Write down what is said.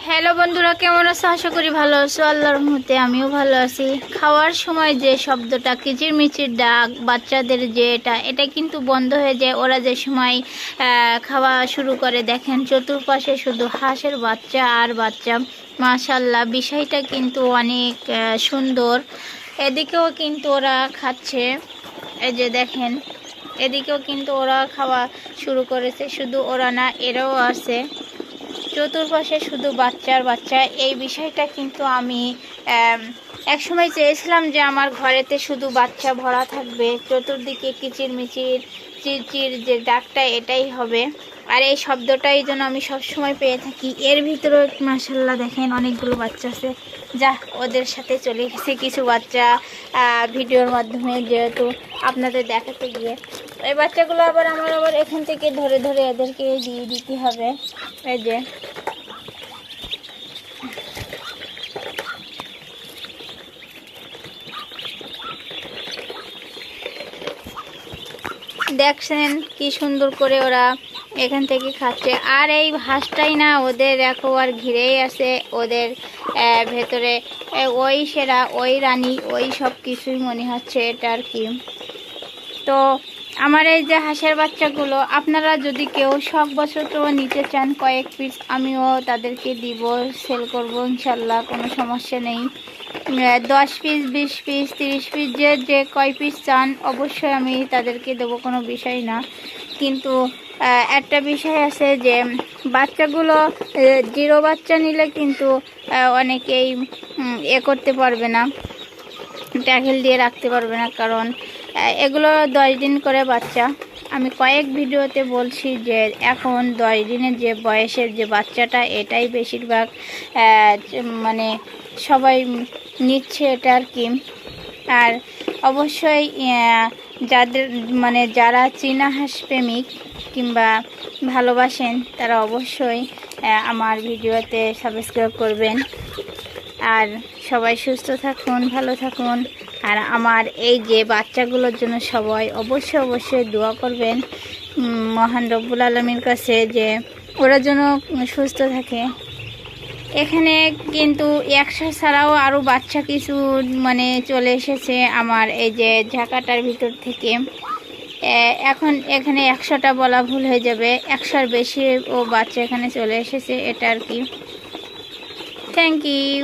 Hello বন্ধুরা, কেমন আছো? আশা করি ভালো আছো। আল্লাহর রহমতে আমিও ভালো আছি। খাওয়ার সময় যে শব্দটা কিচিরমিচির ডাক বাচ্চাদের, যে এটা কিন্তু বন্ধ হয়ে যায় ওরা যে সময় খাওয়া শুরু করে। দেখেন চতুর্পাশে শুধু হাঁসের বাচ্চা আর বাচ্চা। মাশাল্লাহ, বিষয়টা কিন্তু অনেক সুন্দর। এদিকেও কিন্তু ওরা খাচ্ছে, এই যে দেখেন এদিকেও কিন্তু ওরা খাওয়া শুরু করেছে। শুধু ওরা না, এরাও আছে। চতুর্পাশে শুধু বাচ্চার বাচ্চা। এই বিষয়টা কিন্তু আমি একসময় চেয়েছিলাম যে আমার ঘরেতে শুধু বাচ্চা ভরা থাকবে, চতুর্দিকে কিচিরমিচির চিরচির যে ডাকটা এটাই হবে, আর এই শব্দটাই যেন আমি সবসময় পেয়ে থাকি। এর ভিতরেও মাশাল্লাহ দেখেন অনেকগুলো বাচ্চা আছে। যা, ওদের সাথে চলে গেছে কিছু বাচ্চা ভিডিওর মাধ্যমে, যেহেতু আপনাদের দেখাতে গিয়ে। এই বাচ্চাগুলো আবার আমার এখান থেকে ধরে ধরে এদেরকে দিয়ে দিতে হবে। এই যে দেখছেন কি সুন্দর করে ওরা এখান থেকে খাচ্ছে। আর এই হাঁসটাই না ওদের আর ঘিরেই আছে। ওদের ভেতরে ওই সেরা, ওই রানী, ওই সব কিছুই মনে হচ্ছে এটা আর কি। তো আমার এই যে হাঁসের বাচ্চাগুলো আপনারা যদি কেউ শখ বশত নিতে চান কয়েক পিস, আমিও তাদেরকে দিব, সেল করব ইনশাল্লাহ, কোনো সমস্যা নেই। 10 পিস, 20 পিস, 30 পিস, যে কয় পিস চান অবশ্যই আমি তাদেরকে দেবো, কোনো বিষয় না। কিন্তু একটা বিষয় আছে যে বাচ্চাগুলো জিরো বাচ্চা নিলে কিন্তু অনেকেই করতে পারবে না, ট্যাকেল দিয়ে রাখতে পারবে না, কারণ এগুলো 10 দিন করে বাচ্চা। আমি কয়েক ভিডিওতে বলছি যে এখন 10 দিনের যে বয়সের যে বাচ্চাটা, এটাই বেশিরভাগ মানে সবাই নিচ্ছে এটা আর কি। আর অবশ্যই যাদের যারা চীনা হাঁস প্রেমিক কিংবা ভালোবাসেন, তারা অবশ্যই আমার ভিডিওতে সাবস্ক্রাইব করবেন। আর সবাই সুস্থ থাকুন, ভালো থাকুন। আর আমার এই যে বাচ্চাগুলোর জন্য সবাই অবশ্যই দোয়া করবেন মহান রব্বুল আলামিনের কাছে, যে ওরা যেন সুস্থ থাকে। এখানে কিন্তু 100 ছাড়াও আরও বাচ্চা কিছু চলে এসেছে আমার এই যে ঝাঁকাটার ভিতর থেকে। এখন এখানে 100টা বলা ভুল হয়ে যাবে, 100-র বেশি ও বাচ্চা এখানে চলে এসেছে, এটা আর কি। Thank you.